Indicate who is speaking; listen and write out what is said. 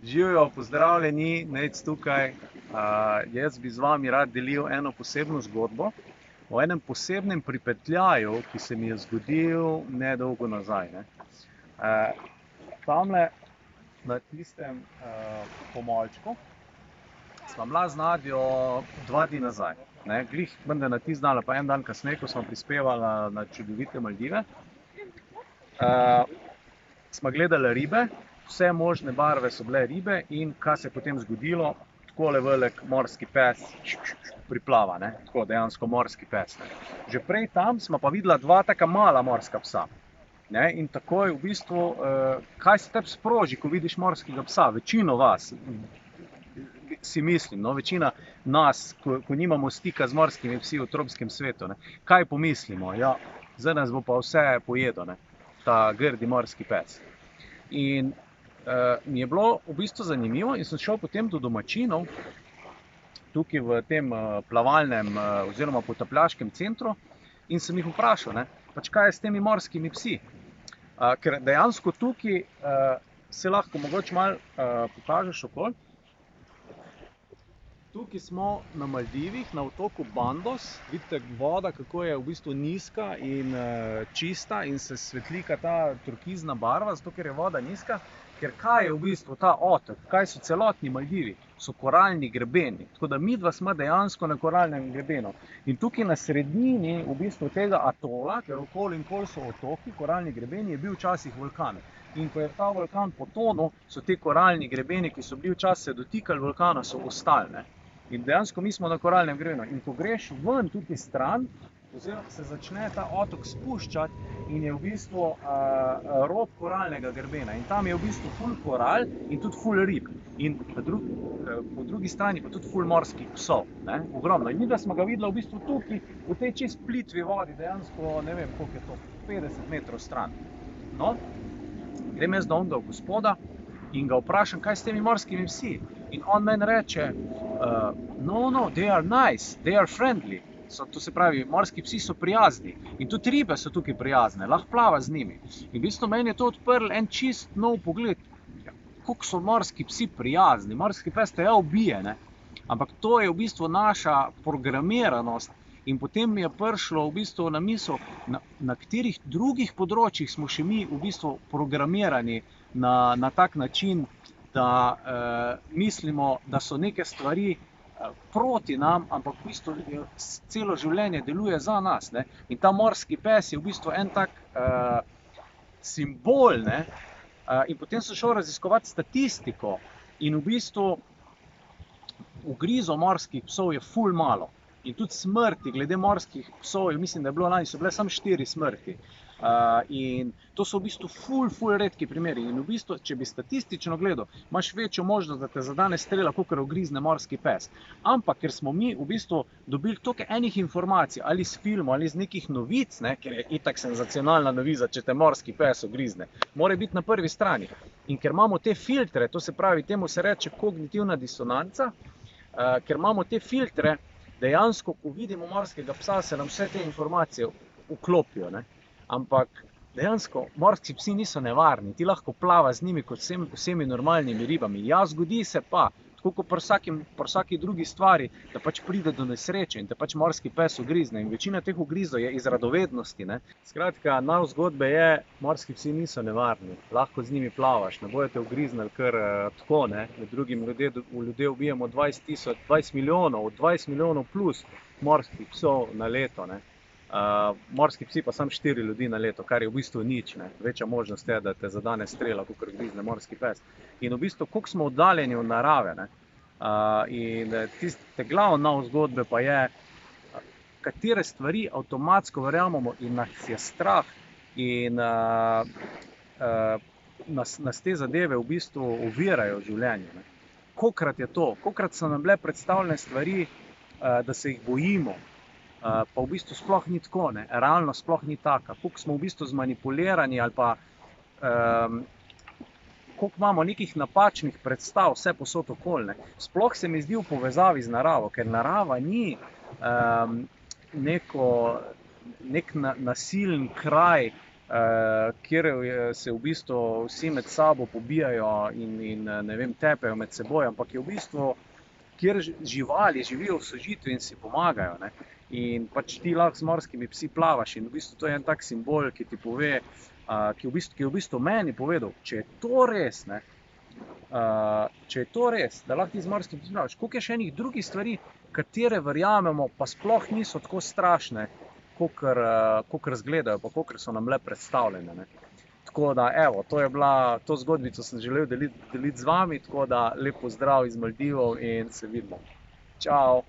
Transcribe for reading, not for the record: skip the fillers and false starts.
Speaker 1: Živijo, pozdravljeni, Nejc tukaj. Jaz bi z vami rad delil eno posebno zgodbo o enem posebnem pripetljaju, ki se mi je zgodil nedolgo nazaj. Tamle na tistem pomolčku sva bila z Nadjo 2 dni nazaj. Glih menda na tisti dan ali pa en dan kasneje, ko smo prispevala na čudovite Maldive, sva gledala ribe. Vse možne barve so bile ribe in kaj se je potem zgodilo, takole velik morski pes priplava, tako dejansko morski pes. Že prej tam smo pa videla 2 taka mala morska psa. In takoj v bistvu, kaj se tebi sproži, ko vidiš morskega psa? Večino vas, si mislim, večina nas, ko nimamo stika z morskimi psi v tropskem svetu, kaj pomislimo? Ja, zdaj nas bo pa vse pojedel, ta grdi morski pes. In mi je bilo v bistvu zanimivo in sem šel potem do domačinov tukaj v tem plavalnem oziroma potapljaškem centru in sem jih vprašal, kaj je s temi morskimi psi. Ker dejansko tukaj se lahko mogoče malo pokažeš okoli. Tukaj smo na Maldivih, na otoku Bandos. Vidite voda, kako je v bistvu nizka in čista in se svetlika ta turkizna barva, zato ker je voda nizka. Ker kaj je v bistvu ta otok, kaj so celotni Maldivi? So koralni grebeni. Tako da midva sva dejansko na koralnem grebenu. In tukaj na sredini v bistvu tega atola, ker okoli in okoli so otoki, koralni grebeni, je bil včasih vulkan. In ko je ta vulkan potonil, so te koralni grebeni, ki so bili včasih se dotikali vulkana, so ostali. In dejansko mi smo na koralnem grebenu. In ko greš ven tukaj stran, oziroma se začne ta otok spuščati in je v bistvu rob koralnega grebena. In tam je v bistvu ful koral in tudi ful rib. In po drugi strani pa tudi ful morskih psov. Ogromno. In mi da smo ga videla v bistvu tukaj, v tej čist plitvi vodi, dejansko ne vem, koliko je to, 50 metrov stran. No, grem jaz do onega gospoda in ga vprašam, kaj s temi morskimi psi. In on meni reče, no, they are nice, they are friendly. To se pravi, morski psi so prijazni in tudi ribe so tukaj prijazne, lahko plava z njimi. In v bistvu meni je to odprl en čist nov pogled, koliko so morski psi prijazni. Morski pes te ubije, ampak to je v bistvu naša programiranost. In potem mi je prišlo v bistvu na misel, na katerih drugih področjih smo še mi v bistvu programirani na tak način, da mislimo, da so neke stvari proti nam, ampak v bistvu celo življenje deluje za nas. In ta morski pes je v bistvu en tak simbol. In potem sem šel raziskovati statistiko in v bistvu ugrizov morskih psov je ful malo. In tudi smrti glede morskih psov, mislim, da je bilo lani, so bile samo 4 smrti. In to so v bistvu ful redki primeri. In v bistvu, če bi statistično gledal, imaš večjo možnost, da te zadane strela, kakor ugrizne morski pes. Ampak, ker smo mi v bistvu dobili toliko enih informacij, ali z filmov, ali z nekih novic, ker je itak senzacionalna novica, če te morski pes ugrizne, mora biti na prvi strani. In ker imamo te filtre, to se pravi, temu se reče kognitivna disonanca, ker imamo te filtre, dejansko, ko vidimo morskega psa, se nam vse te informacije vklopijo. Ampak dejansko morski psi niso nevarni, ti lahko plava z njimi kot vsemi normalnimi ribami. Ja, zgodi se pa, tako kot pri vsaki drugi stvari, da pač pride do nesreče in te pač morski pes ugrizne. In večina teh ugrizov je iz radovednosti. Skratka, naš zgodbe je, morski psi niso nevarni, lahko z njimi plavaš, ne bojo te ugriznili kar tako. Med drugim ljudje ubijemo 20 milijonov, 20 milijonov plus morskih psov na leto. Morski psi pa samo 4 ljudi na leto, kar je v bistvu nič. Večja možnost je, da te zadane strela, kakor ugrizne morski pes. In v bistvu, koliko smo oddaljeni od narave. In tiste glavne zgodbe pa je, katere stvari avtomatsko verjamemo in nas je strah in nas te zadeve v bistvu ovirajo v življenju. Kolikrat je to, kolikrat so nam bile predstavljene stvari, da se jih bojimo, pa v bistvu sploh ni tako, realnost sploh ni taka. Koliko smo v bistvu zmanipulirani ali pa koliko imamo nekih napačnih predstav vse posod okoli. Sploh se mi zdi v povezavi z naravo, ker narava ni nek nasilen kraj, kjer se v bistvu vsi med sabo pobijajo in ne vem, tepejo med seboj, ampak je v bistvu, kjer živali živijo v sožitju in si pomagajo, ne. In pač ti lahko z morskimi psi plavaš in v bistvu to je en tak simbol, ki ti pove, ki je v bistvu meni povedal, če je to res, ne, če je to res, da lahko ti z morskimi psi plavaš, koliko je še enih drugih stvari, katere verjamemo, pa sploh niso tako strašne, kakor izgledajo, pa kakor so nam le predstavljene, ne. Tako da, evo, to zgodbico sem želel deliti z vami, tako da lep pozdrav iz Maldivov in se vidimo. Čao.